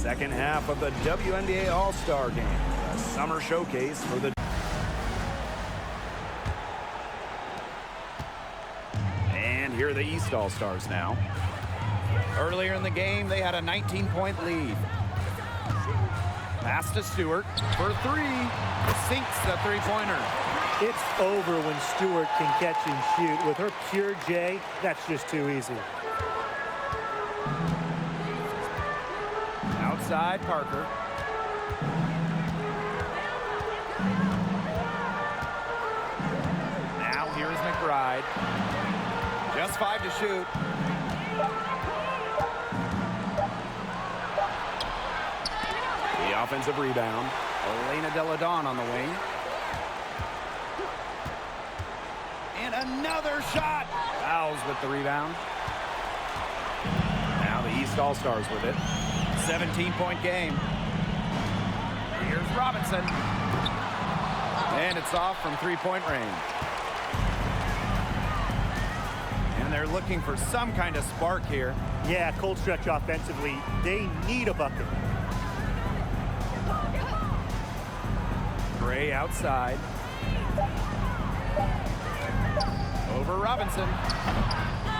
Second half of the WNBA All-Star Game, a summer showcase for the... And here are the East All-Stars now. Earlier in the game, they had a 19-point lead. Pass to Stewart for three. Sinks the three-pointer. It's over when Stewart can catch and shoot. With her pure J, that's just too easy. Outside, Parker. Now here's McBride. Just 5 to shoot. The offensive rebound. Elena Deladon on the wing. And another shot. Fouls with the rebound. Now the East All-Stars with it. 17-point game. Here's Robinson. And it's off from three-point range. And they're looking for some kind of spark here. Yeah, cold stretch offensively. They need a bucket. Gray outside. Over Robinson.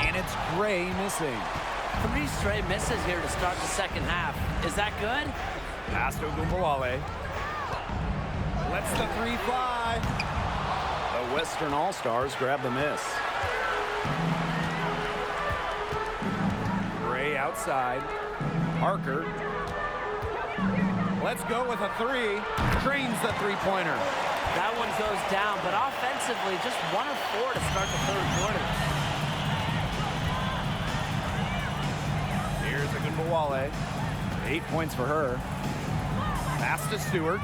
And it's Gray missing. 3 straight misses here to start the second half. Is that good? Pass to Ogunbowale. Lets the three fly. The Western All-Stars grab the miss. Gray outside. Parker. Let's go with a three. Drains the three-pointer. That one goes down, but offensively, just 1 of 4 to start the third quarter. Here's Ogunbowale. 8 points for her. Pass to Stewart.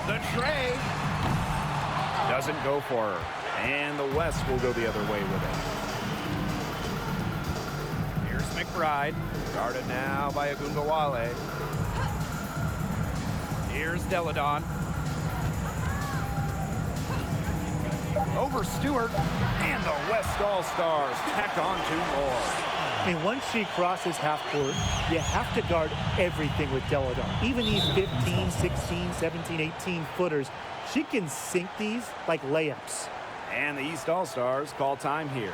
The tray. Doesn't go for her. And the West will go the other way with it. Here's McBride. Guarded now by Ogunbowale. Here's Deladon. Over Stewart. And the West All-Stars tack on 2 more. I mean, once she crosses half court, you have to guard everything with Deladon. Even these 15, 16, 17, 18 footers, she can sink these like layups. And the East All-Stars call time here.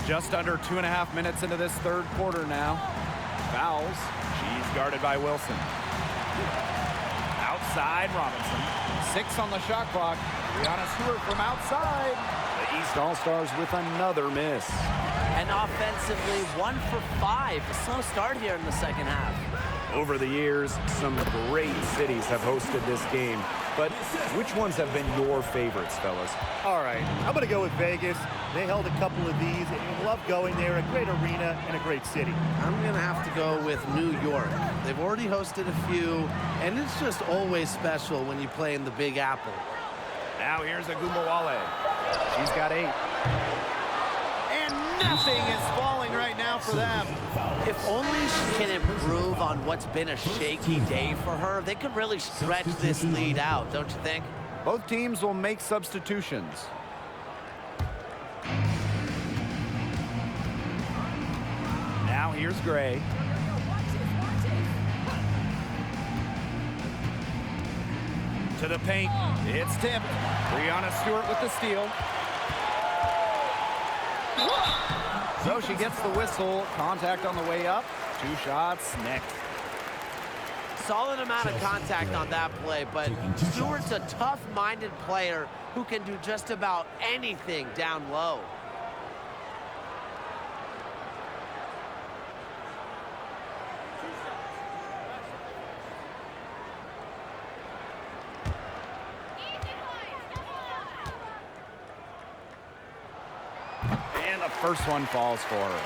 Just under 2.5 minutes into this third quarter now. Fouls. She's guarded by Wilson. Outside, Robinson. 6 on the shot clock. Brianna Stewart from outside. The East All-Stars with another miss. And offensively, 1 for 5. A slow start here in the second half. Over the years, some great cities have hosted this game. But which ones have been your favorites, fellas? All right, I'm going to go with Vegas. They held a couple of these, and love going there. A great arena and a great city. I'm going to have to go with New York. They've already hosted a few, and it's just always special when you play in the Big Apple. Now here's Agumbawale. She's got 8. And nothing is falling right now for them. If only she can improve on what's been a shaky day for her, they could really stretch this lead out, don't you think? Both teams will make substitutions. Now here's Gray. To the paint. It's tipped. Breanna Stewart with the steal. So she gets the whistle. Contact on the way up. 2 shots next. Solid amount of contact on that play, but Stewart's a tough-minded player who can do just about anything down low. And the first one falls for her.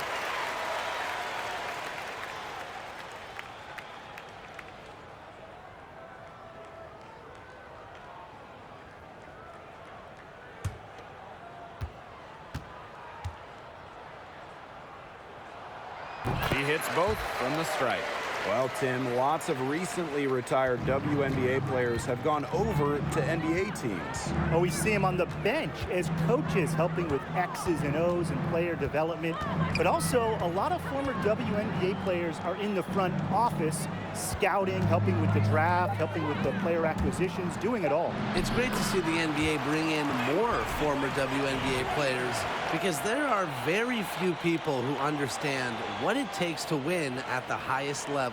She hits both from the stripe. Well, Tim, lots of recently retired WNBA players have gone over to NBA teams. Oh, we see him on the bench as coaches helping with X's and O's and player development. But also, a lot of former WNBA players are in the front office, scouting, helping with the draft, helping with the player acquisitions, doing it all. It's great to see the NBA bring in more former WNBA players because there are very few people who understand what it takes to win at the highest level.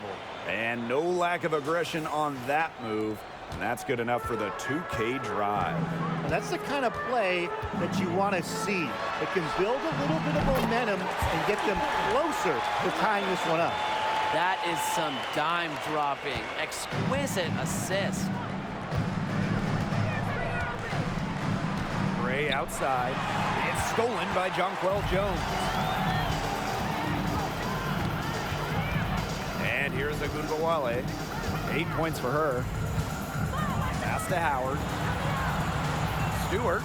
And no lack of aggression on that move. And that's good enough for the 2K drive. And that's the kind of play that you want to see. It can build a little bit of momentum and get them closer to tying this one up. That is some dime dropping, exquisite assist. Gray outside. It's stolen by Jonquel Jones. And here's Agumbawale. 8 points for her. Pass to Howard. Stewart.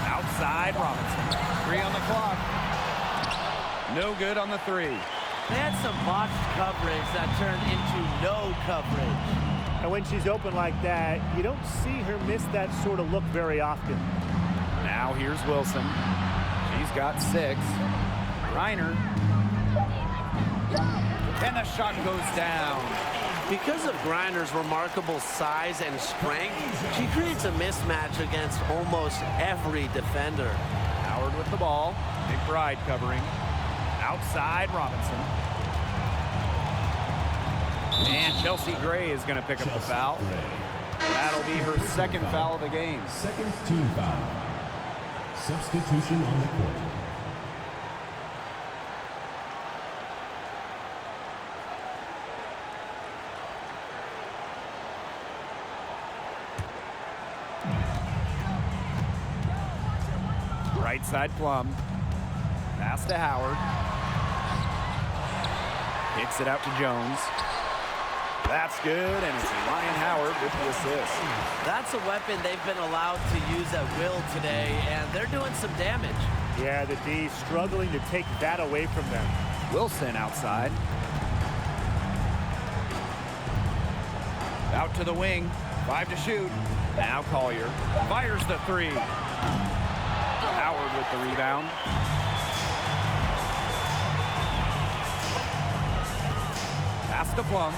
Outside Robinson. 3 on the clock. No good on the 3. They had some botched coverage that turned into no coverage. And when she's open like that, you don't see her miss that sort of look very often. Now here's Wilson. She's got 6. Reiner. And the shot goes down. Because of Griner's remarkable size and strength, she creates a mismatch against almost every defender. Howard with the ball. McBride covering. Outside Robinson. And Chelsea Gray is going to pick up the foul. That'll be her 2nd foul of the game. Second team foul. Substitution on the court. Right side Plum. Pass to Howard. Kicks it out to Jones. That's good, and it's Ryan Howard with the assist. That's a weapon they've been allowed to use at will today, and they're doing some damage. Yeah, the D struggling to take that away from them. Wilson outside. Out to the wing. 5 to shoot. Now Collier fires the 3. Howard with the rebound. Pass to Plum.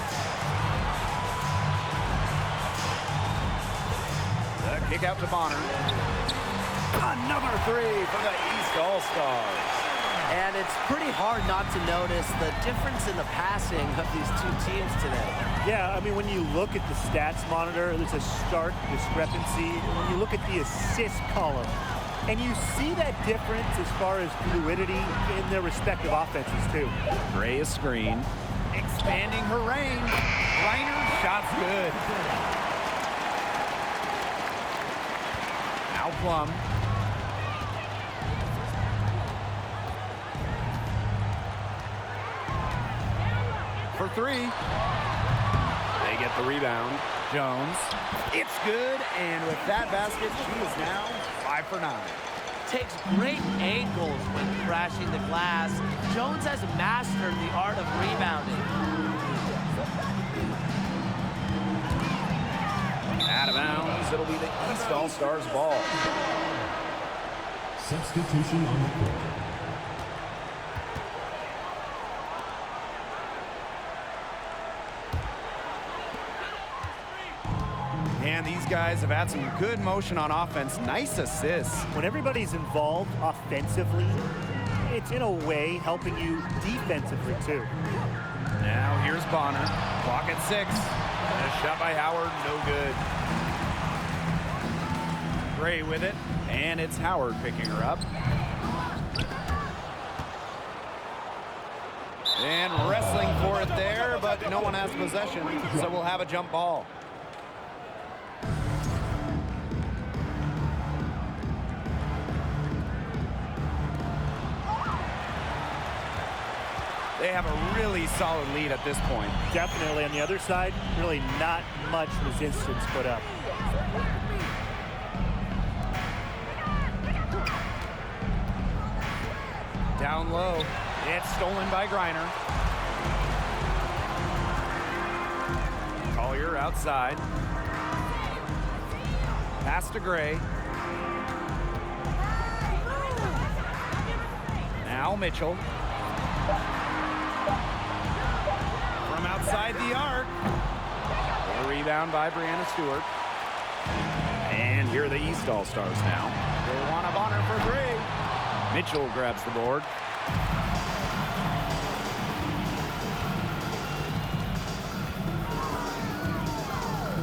The kick out to Bonner. Another 3 for the East All-Stars. And it's pretty hard not to notice the difference in the passing of these two teams today. Yeah, I mean, when you look at the stats monitor, there's a stark discrepancy. When you look at the assist column, and you see that difference as far as fluidity in their respective offenses, too. Gray is screen. Expanding her range. Reiner, shot's good. Plum. For three. They get the rebound. Jones. It's good, and with that basket, she is now 5 for 9. Takes great angles when crashing the glass. Jones has mastered the art of rebounding. Out of bounds, it'll be the East All-Stars ball. Substitution on the court. And these guys have had some good motion on offense. Nice assists. When everybody's involved offensively, it's in a way helping you defensively too. Now here's Bonner. Clock at 6. And a shot by Howard, no good. Gray with it, and it's Howard picking her up. And wrestling for it there, but no one has possession, so we'll have a jump ball. They have a really solid lead at this point. Definitely on the other side, really not much resistance put up. Down low. It's stolen by Griner. Collier outside. Pass to Gray. Now Mitchell. From outside the arc. A rebound by Brianna Stewart. And here are the East All-Stars now. They want a Bonner for 3. Mitchell grabs the board.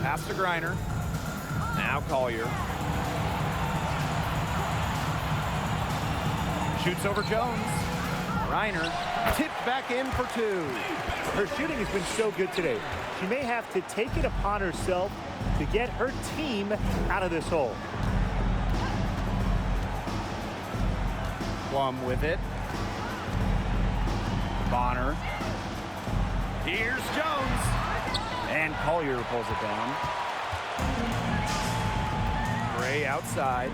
Pass to Griner. Now Collier. Shoots over Jones. Griner tipped back in for 2. Her shooting has been so good today. She may have to take it upon herself to get her team out of this hole. Plum with it. Bonner. Here's Jones. And Collier pulls it down. Gray outside.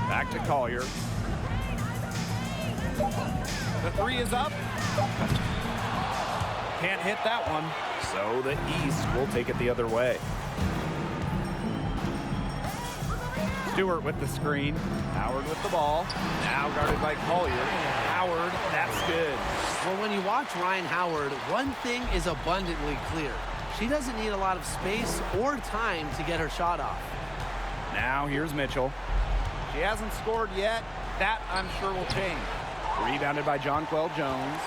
Back to Collier. The 3 is up. Can't hit that one. So the East will take it the other way. Stewart with the screen. Howard with the ball. Now guarded by Collier. Howard, that's good. Well, when you watch Ryan Howard, one thing is abundantly clear. She doesn't need a lot of space or time to get her shot off. Now here's Mitchell. She hasn't scored yet. That, I'm sure, will change. Rebounded by Jonquel Jones.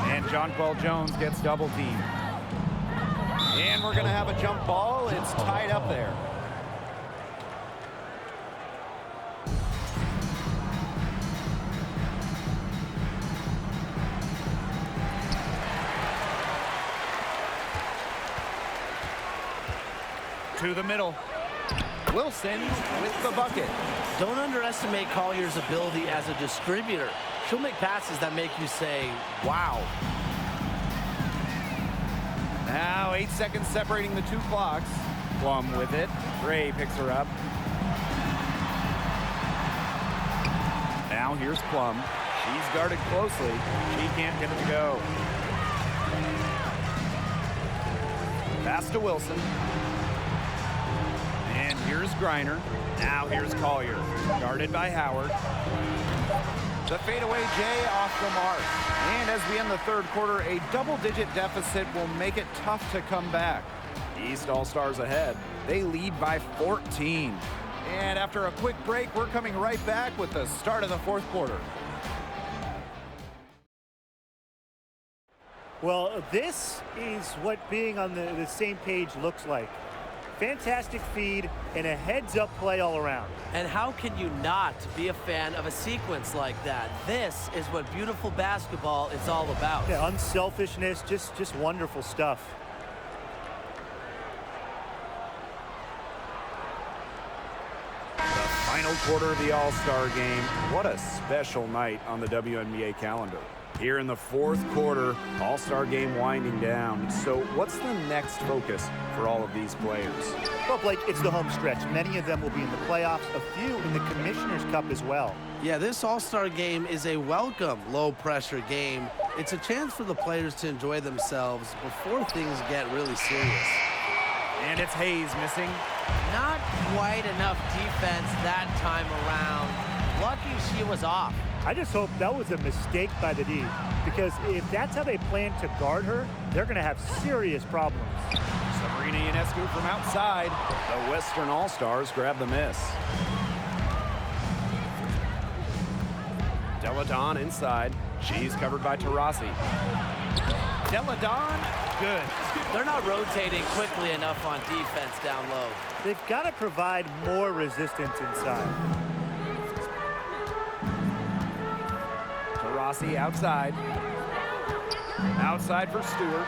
And Jonquel Jones gets double teamed. And we're going to have a jump ball. It's tied up there. To the middle. Wilson with the bucket. Don't underestimate Collier's ability as a distributor. She'll make passes that make you say, wow. Now 8 seconds separating the 2 clocks. Plum with it. Gray picks her up. Now here's Plum. She's guarded closely. She can't get it to go. Pass to Wilson. And here's Griner. Now here's Collier. Guarded by Howard. The fadeaway J off the mark. And as we end the 3rd quarter, a double-digit deficit will make it tough to come back. East All-Stars ahead. They lead by 14. And after a quick break, we're coming right back with the start of the 4th quarter. Well, this is what being on the same page looks like. Fantastic feed and a heads-up play all around. And how can you not be a fan of a sequence like that? This is what beautiful basketball is all about. Yeah, unselfishness, just wonderful stuff. Final quarter of the All-Star game. What a special night on the WNBA calendar. Here in the fourth quarter, All-Star game winding down. So what's the next focus for all of these players? Well, Blake, it's the home stretch. Many of them will be in the playoffs, a few in the Commissioner's Cup as well. Yeah, this All-Star game is a welcome low-pressure game. It's a chance for the players to enjoy themselves before things get really serious. And it's Hayes missing. Not quite enough defense that time around. Lucky she was off. I just hope that was a mistake by the D, because if that's how they plan to guard her, they're going to have serious problems. Sabrina Ionescu from outside. The Western All-Stars grab the miss. Deladon inside. She's covered by Taurasi. Deladon, good. They're not rotating quickly enough on defense down low. They've got to provide more resistance inside. Taurasi outside. Outside for Stewart.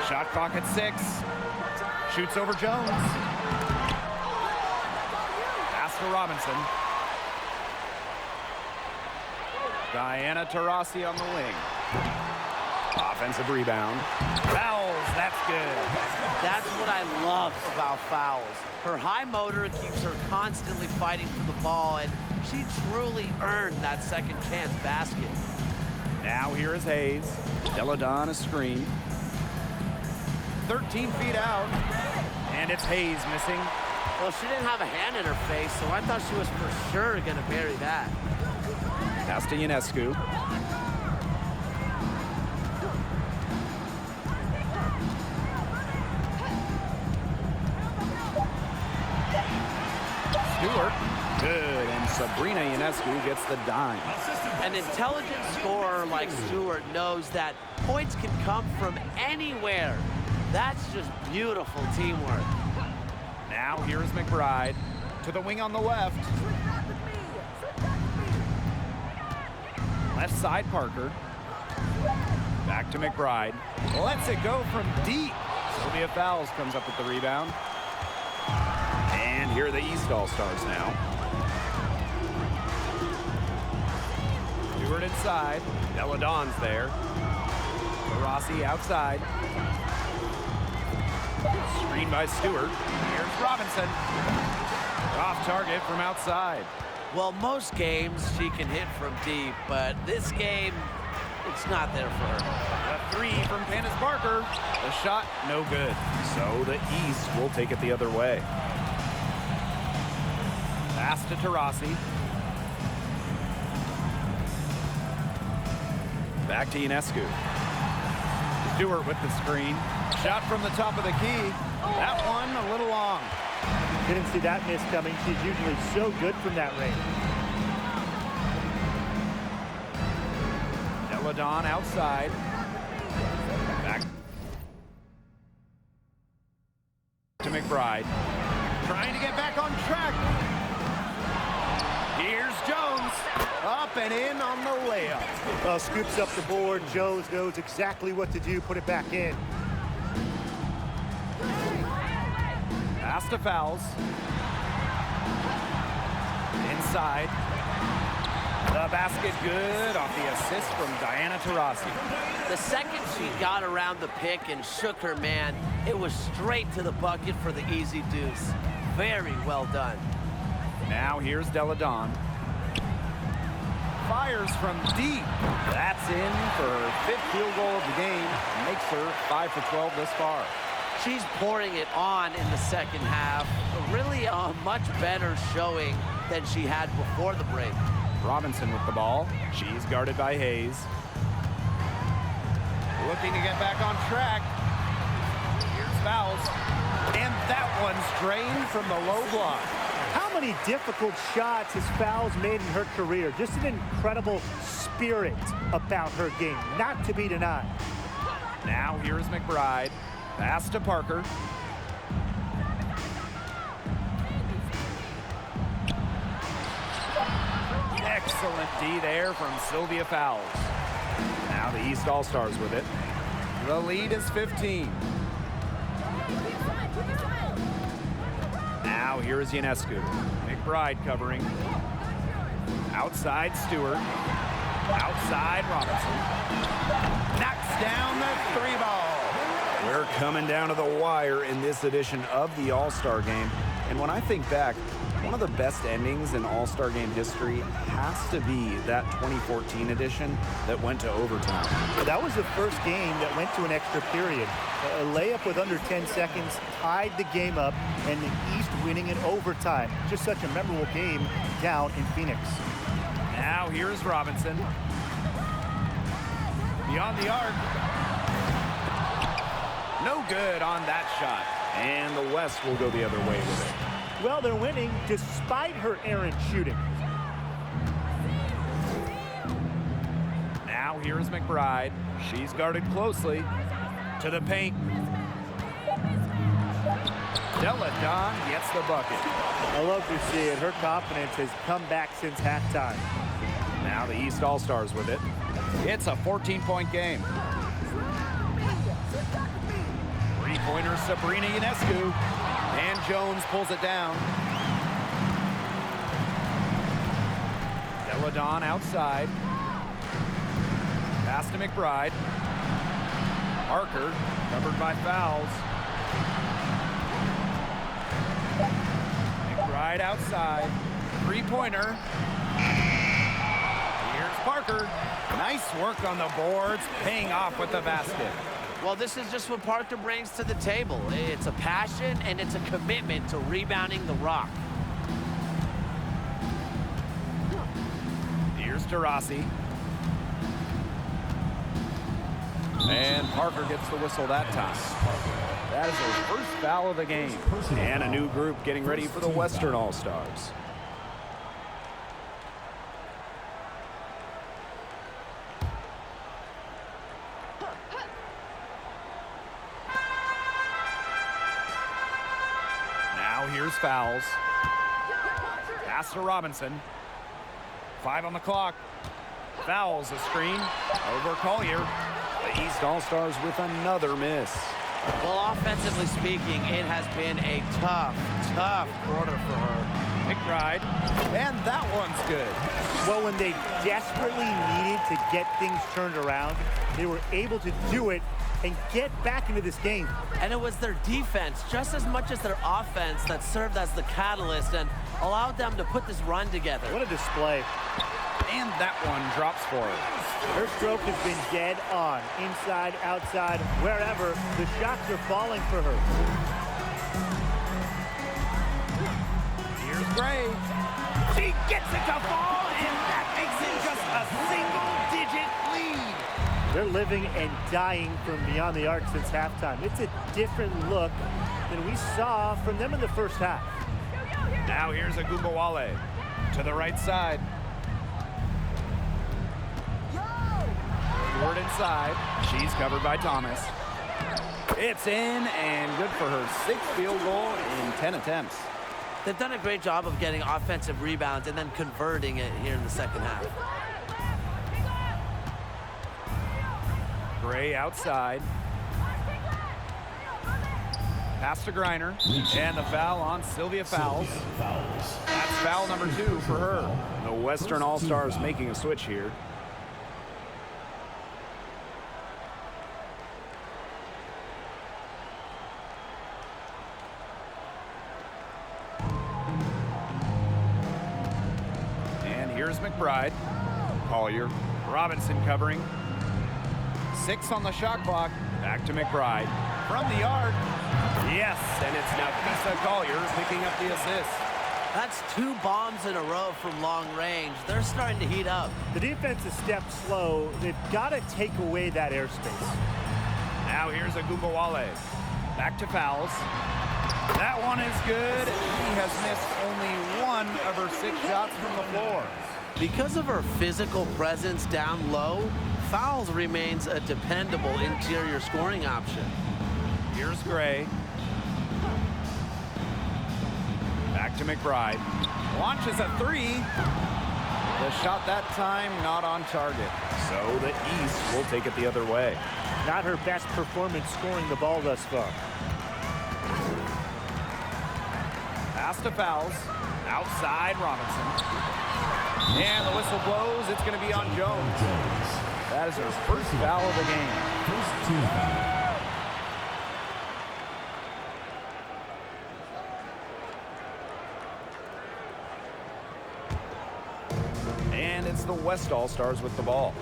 Shot clock at 6. Shoots over Jones. Pass to Robinson. Diana Taurasi on the wing. Offensive rebound. Fouls, that's good. That's what I love about fouls. Her high motor keeps her constantly fighting for the ball, and she truly earned that second chance basket. Now here is Hayes. Deladon a screen. 13 feet out. And it's Hayes missing. Well, she didn't have a hand in her face, so I thought she was for sure going to bury that. Pass to Ionescu. Stewart, good, and Sabrina Ionescu gets the dime. An intelligent scorer like Stewart knows that points can come from anywhere. That's just beautiful teamwork. Now here's McBride to the wing on the left. Left side Parker. Back to McBride. Lets it go from deep. Sylvia Fowles comes up with the rebound. And here are the East All-Stars now. Stewart inside. Deladon's there. Rossi outside. Screen by Stewart. Here's Robinson. Off target from outside. Well, most games she can hit from deep, but this game, it's not there for her. The three from Candace Parker. The shot, no good. So the East will take it the other way. Pass to Taurasi. Back to Ionescu. Stewart with the screen. Shot from the top of the key. That one a little long. Didn't see that miss coming. She's usually so good from that range. Deladon outside. Back to McBride. Trying to get back on track. Here's Jones. Up and in on the layup. Scoops up the board. Jones knows exactly what to do. Put it back in. Pass to Fowles. Inside. The basket good off the assist from Diana Taurasi. The second she got around the pick and shook her man, it was straight to the bucket for the easy deuce. Very well done. Now here's Deladon. Fires from deep. That's in for her 5th field goal of the game. Makes her 5 for 12 this far. She's pouring it on in the second half. Really a much better showing than she had before the break. Robinson with the ball. She's guarded by Hayes. Looking to get back on track. Here's Fowles. And that one's drained from the low block. How many difficult shots has Fowles made in her career? Just an incredible spirit about her game, not to be denied. Now here's McBride. Pass to Parker. Excellent D there from Sylvia Fowles. Now the East All-Stars with it. The lead is 15. Now here is Ionescu. McBride covering. Outside Stewart. Outside Robinson. Knocks down the 3-ball. We're coming down to the wire in this edition of the All-Star Game. And when I think back, one of the best endings in All-Star Game history has to be that 2014 edition that went to overtime. That was the first game that went to an extra period. A layup with under 10 seconds tied the game up, and the East winning in overtime. Just such a memorable game down in Phoenix. Now here's Robinson. Beyond the arc. No good on that shot. And the West will go the other way with it. Well, they're winning despite her errant shooting. Now here's McBride. She's guarded closely. To the paint. Della Don gets the bucket. I love to see it. Her confidence has come back since halftime. Now the East All-Stars with it. It's a 14-point game. Three-pointer Sabrina Ionescu. And Jones pulls it down. Della Don outside. Pass to McBride. Parker covered by Fowles. McBride outside. Three-pointer. Here's Parker. Nice work on the boards, paying off with the basket. Well, this is just what Parker brings to the table. It's a passion and it's a commitment to rebounding the rock. Here's Taurasi. And Parker gets the whistle that time. That is her first foul of the game. And a new group getting ready for the Western All-Stars. Here's Fowles. Pass to Robinson. 5 on the clock. Fowles a screen over Collier. The East All-Stars with another miss. Well, offensively speaking, it has been a tough quarter for her. McBride, and that one's good. Well, when they desperately needed to get things turned around, they were able to do it and get back into this game. And it was their defense, just as much as their offense, that served as the catalyst and allowed them to put this run together. What a display. And that one drops for her. Her stroke has been dead on. Inside, outside, wherever, the shots are falling for her. Here's Gray. She gets it to fall, and that makes it just a single-digit lead. They're living and dying from beyond the arc since halftime. It's a different look than we saw from them in the first half. Now here's Agumbawale to the right side. Stewart inside. She's covered by Thomas. It's in, and good for her 6th field goal in 10 attempts. They've done a great job of getting offensive rebounds and then converting it here in the second half. Gray outside. Pass to Griner. And the foul on Sylvia Fowles. That's foul number 2 for her. The Western All-Stars making a switch here. And here's McBride. Collier. Robinson covering. 6 on the shot clock. Back to McBride. From the arc. Yes, and it's Nafisa Collier picking up the assist. That's 2 bombs in a row from long range. They're starting to heat up. The defense is stepped slow. They've got to take away that airspace. Now here's Agumbawale. Back to Fowles. That one is good. She has missed only 1 of her 6 shots from the floor. Because of her physical presence down low, Fowles remains a dependable interior scoring option. Here's Gray. Back to McBride. Launches a three. The shot that time not on target. So the East will take it the other way. Not her best performance scoring the ball thus far. Pass to fouls. Outside Robinson. And the whistle blows. It's going to be on Jones. That is her first foul of the game. First team foul. And it's the West All-Stars with the ball.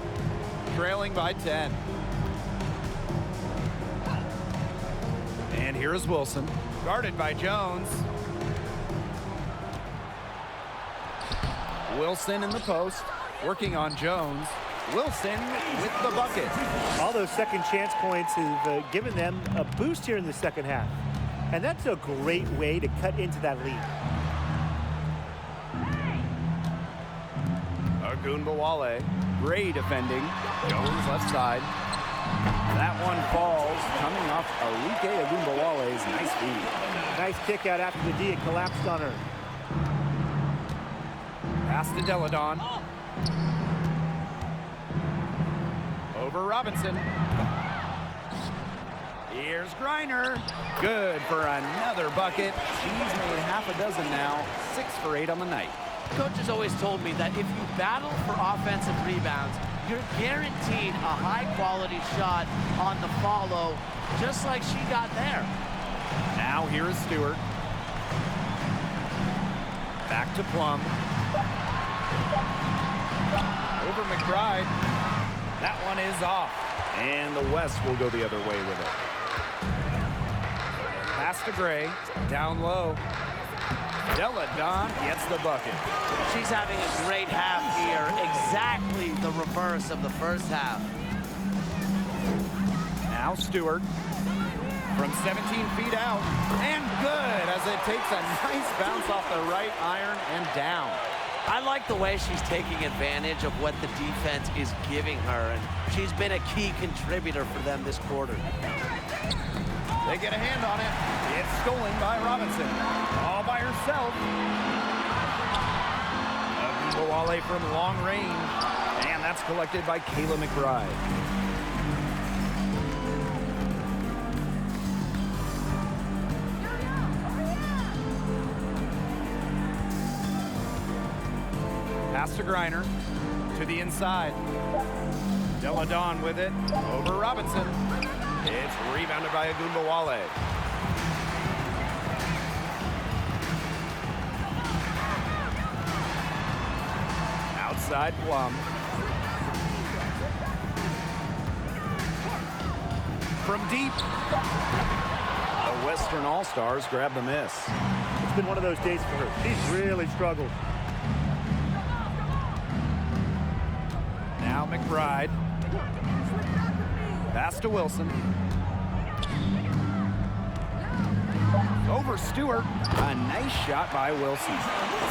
Trailing by 10. And here's Wilson. Guarded by Jones. Wilson in the post. Working on Jones. Wilson with the bucket. All those second chance points have given them a boost here in the second half. And that's a great way to cut into that lead. Agunbawale, Gray defending. Jones left side. That one falls, coming off Arike Agunbawale's nice feed. Nice kick out after the D. It collapsed on her. Pass to Deladon. Over Robinson. Here's Griner. Good for another bucket. She's made half a dozen now. 6 for 8 on the night. Coach has always told me that if you battle for offensive rebounds, you're guaranteed a high-quality shot on the follow, just like she got there. Now here is Stewart. Back to Plum. Over McBride. That one is off. And the West will go the other way with it. Pass to Gray. Down low. Deladon gets the bucket. She's having a great half here, exactly the reverse of the first half. Now Stewart from 17 feet out, and good as it takes a nice bounce off the right iron and down. I like the way she's taking advantage of what the defense is giving her, and she's been a key contributor for them this quarter. They get a hand on it. It's stolen by Robinson. All by herself. Agunbawale from long range. And that's collected by Kayla McBride. Pass to Griner. To the inside. Deladon with it. Over Robinson. It's rebounded by Agunbawale. Outside Plum. From deep. The Western All-Stars grab the miss. It's been one of those days for her. She's really struggled. Now McBride. Pass to Wilson. Over Stewart. A nice shot by Wilson.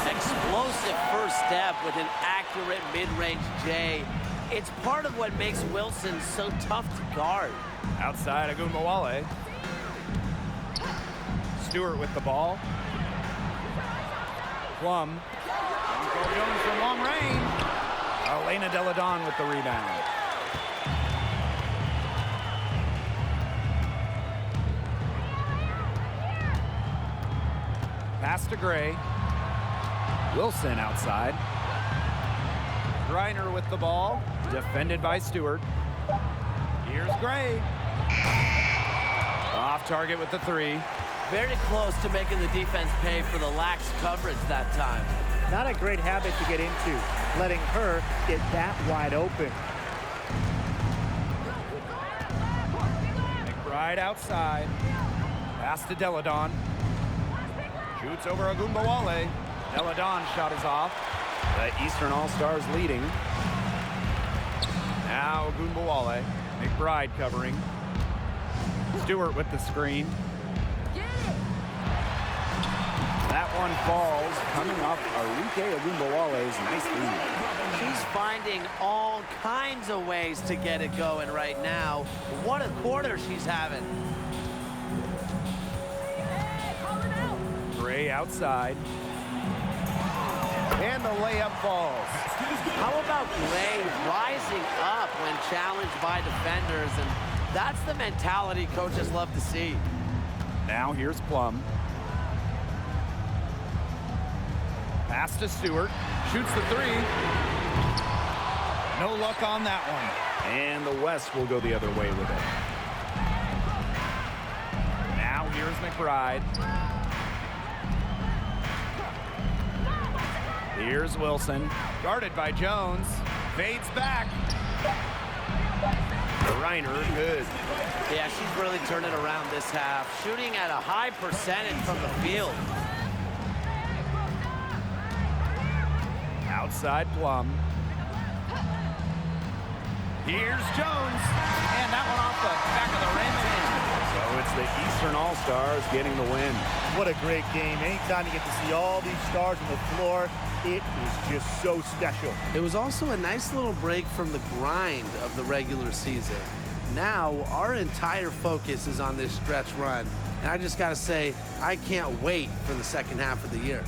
Explosive first step with an accurate mid-range J. It's part of what makes Wilson so tough to guard. Outside Agunbawale. Stewart with the ball. Plum. Jones from long range. Elena Deladon with the rebound. Pass to Gray. Wilson outside. Griner with the ball. Defended by Stewart. Here's Gray. Off target with the three. Very close to making the defense pay for the lax coverage that time. Not a great habit to get into, letting her get that wide open. McBride outside. Pass to Deladon. Shoots over Agunbawale. Deladon's shot is off. The Eastern All-Stars leading. Now Agunbawale. McBride covering. Stewart with the screen. That one falls, coming off Arike Agunbawale's nice lead. She's finding all kinds of ways to get it going right now. What a quarter she's having. outside. And the layup falls. How about Gray rising up when challenged by defenders? And that's the mentality coaches love to see. Now here's Plum. Pass to Stewart. Shoots the three. No luck on that one. And the West will go the other way with it. Now here's McBride. Here's Wilson. Guarded by Jones. Fades back. Reiner, good. Yeah, she's really turned it around this half, shooting at a high percentage from the field. Outside Plum. Here's Jones. And that one off the back of the rim and in. So it's the Eastern All-Stars getting the win. What a great game. Anytime you get to see all these stars on the floor, it is just so special. It was also a nice little break from the grind of the regular season. Now, our entire focus is on this stretch run. And I just got to say, I can't wait for the second half of the year.